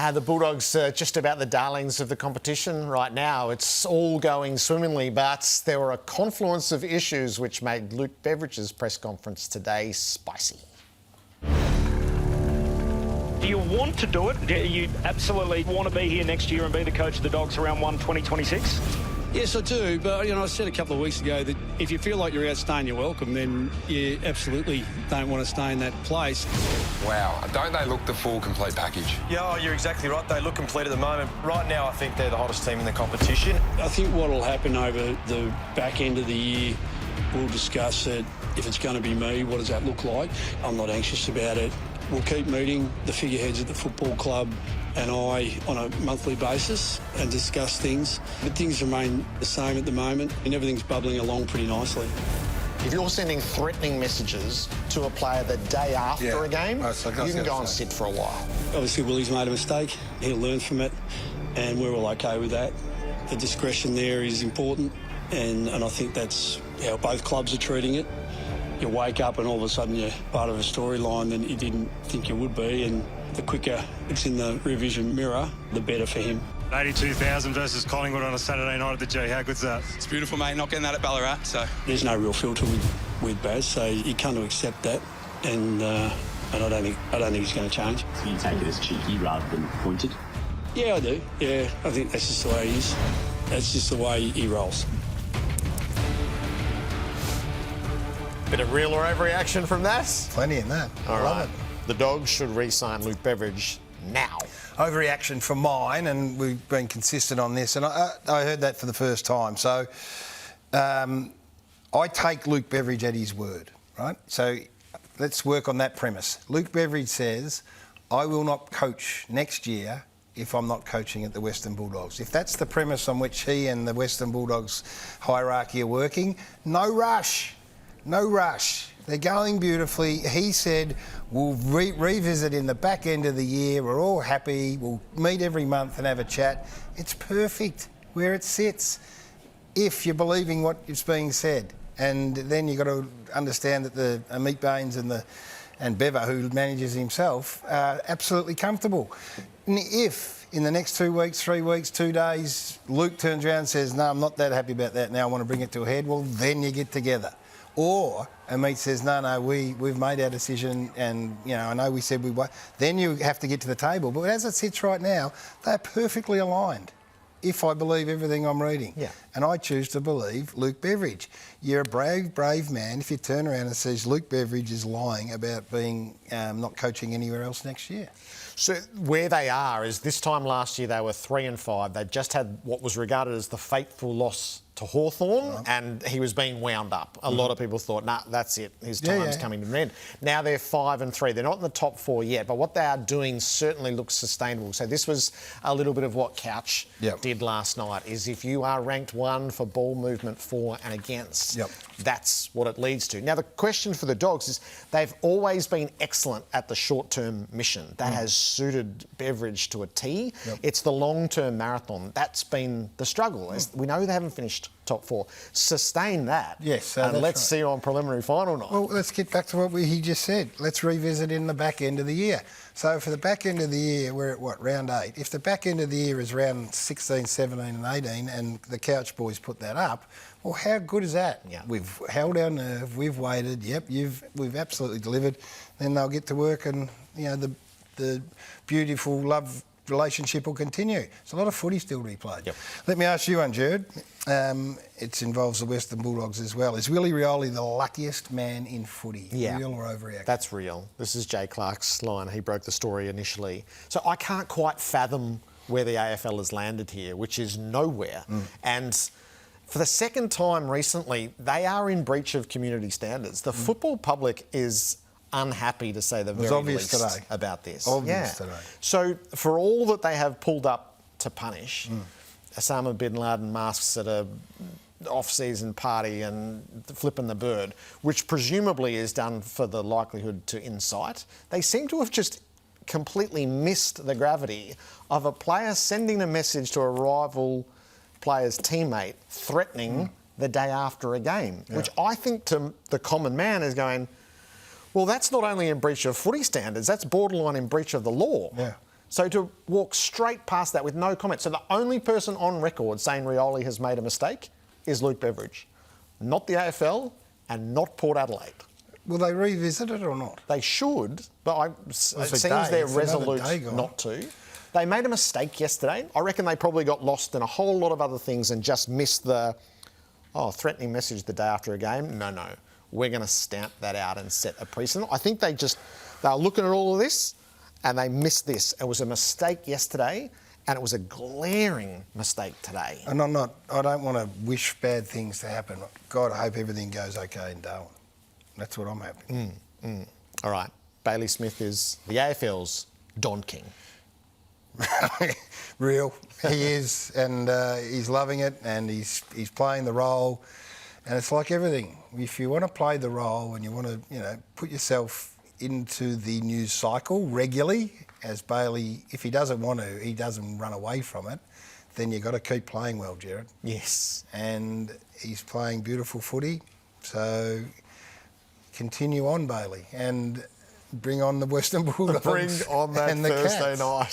The Bulldogs are just about the darlings of the competition right now. It's all going swimmingly, but there were a confluence of issues which made Luke Beveridge's press conference today spicy. Do you want to do it? Do you absolutely want to be here next year and be the coach of the Dogs around 2026? Yes, I do, but I said a couple of weeks ago that if you feel like you're outstaying your welcome, then you absolutely don't want to stay in that place. Wow, don't they look the full, complete package? Yeah, you're exactly right. They look complete at the moment. Right now, I think they're the hottest team in the competition. I think what will happen over the back end of the year, we'll discuss it. If it's going to be me, what does that look like? I'm not anxious about it. We'll keep meeting the figureheads at the football club and I on a monthly basis and discuss things. But things remain the same at the moment and everything's bubbling along pretty nicely. If you're sending threatening messages to a player the day after a game, you can go and sit for a while. Obviously, Willie's made a mistake. He'll learn from it and we're all okay with that. The discretion there is important and I think that's how both clubs are treating it. You wake up and all of a sudden you're part of a storyline that you didn't think you would be, and the quicker it's in the rear vision mirror, the better for him. 82,000 versus Collingwood on a Saturday night at the G. How good's that? It's beautiful, mate. Not getting that at Ballarat, so... There's no real filter with Baz, so you come to accept that, and I don't think it's going to change. So you take it as cheeky rather than pointed? Yeah, I do. Yeah, I think that's just the way he is. That's just the way he rolls. Bit of real or overreaction from that? Plenty in that. All Love right. it. The Dogs should re-sign Luke Beveridge now. Overreaction from mine, and we've been consistent on this, and I heard that for the first time. So I take Luke Beveridge at his word, right? So let's work on that premise. Luke Beveridge says, I will not coach next year if I'm not coaching at the Western Bulldogs. If that's the premise on which he and the Western Bulldogs hierarchy are working, no rush. No rush. They're going beautifully. He said, we'll revisit in the back end of the year. We're all happy. We'll meet every month and have a chat. It's perfect where it sits, if you're believing what is being said. And then you've got to understand that the Amit Baines and Bevo, who manages himself, are absolutely comfortable. And if in the next 2 weeks, 3 weeks, 2 days, Luke turns around and says, no, I'm not that happy about that now, I want to bring it to a head, well, then you get together. Or Amit says, no, we've made our decision and, I know we said we won't. Then you have to get to the table. But as it sits right now, they're perfectly aligned, if I believe everything I'm reading. Yeah. And I choose to believe Luke Beveridge. You're a brave man if you turn around and says Luke Beveridge is lying about being not coaching anywhere else next year. So where they are is this time last year they were 3-5. They'd just had what was regarded as the fateful loss to Hawthorn, and he was being wound up. A lot of people thought, nah, that's it. His time's coming to an end. Now they're 5-3. They're not in the top 4 yet, but what they are doing certainly looks sustainable. So this was a little bit of what Couch did last night, is if you are ranked 1 for ball movement for and against, that's what it leads to. Now, the question for the Dogs is they've always been excellent at the short-term mission. That has suited Beveridge to a T. It's the long-term marathon. That's been the struggle. As we know they haven't finished top 4. Sustain that. Yes. And let's see you on preliminary final night. Well, let's get back to what he just said. Let's revisit in the back end of the year. So for the back end of the year, we're at round 8. If the back end of the year is round 16, 17 and 18 and the Couch boys put that up, well, how good is that? Yeah. We've held our nerve, we've waited, we've absolutely delivered. Then they'll get to work and, the beautiful love relationship will continue. There's a lot of footy still to be played. Let me ask you one, Jared. It involves the Western Bulldogs as well. Is Willie Rioli the luckiest man in footy? Yeah. Real or overreaction? That's real. This is Jay Clark's line. He broke the story initially. So I can't quite fathom where the AFL has landed here, which is nowhere. And for the second time recently, they are in breach of community standards. The football public is unhappy, to say the very least, about this. Obvious today. So for all that they have pulled up to punish, Osama bin Laden masks at a off-season party and flipping the bird, which presumably is done for the likelihood to incite, they seem to have just completely missed the gravity of a player sending a message to a rival player's teammate threatening the day after a game, which I think to the common man is going, well, that's not only in breach of footy standards, that's borderline in breach of the law. So to walk straight past that with no comment. So the only person on record saying Rioli has made a mistake is Luke Beveridge, not the AFL and not Port Adelaide. Will they revisit it or not? They should, but it seems day. they're It's another day resolute gone. not to. They made a mistake yesterday. I reckon they probably got lost in a whole lot of other things and just missed the threatening message the day after a game. No. We're going to stamp that out and set a precedent. I think they were looking at all of this and they missed this. It was a mistake yesterday and it was a glaring mistake today. And I don't want to wish bad things to happen. God, I hope everything goes okay in Darwin. That's what I'm hoping. All right. Bailey Smith is the AFL's Don King. Real, he is, and he's loving it, and he's playing the role, and it's like everything. If you want to play the role and you want to, put yourself into the news cycle regularly, as Bailey, if he doesn't want to, he doesn't run away from it, then you've got to keep playing well, Jared. Yes. And he's playing beautiful footy, so continue on, Bailey, and bring on the Western Bulldogs. Bring on that and the Thursday Cats. night.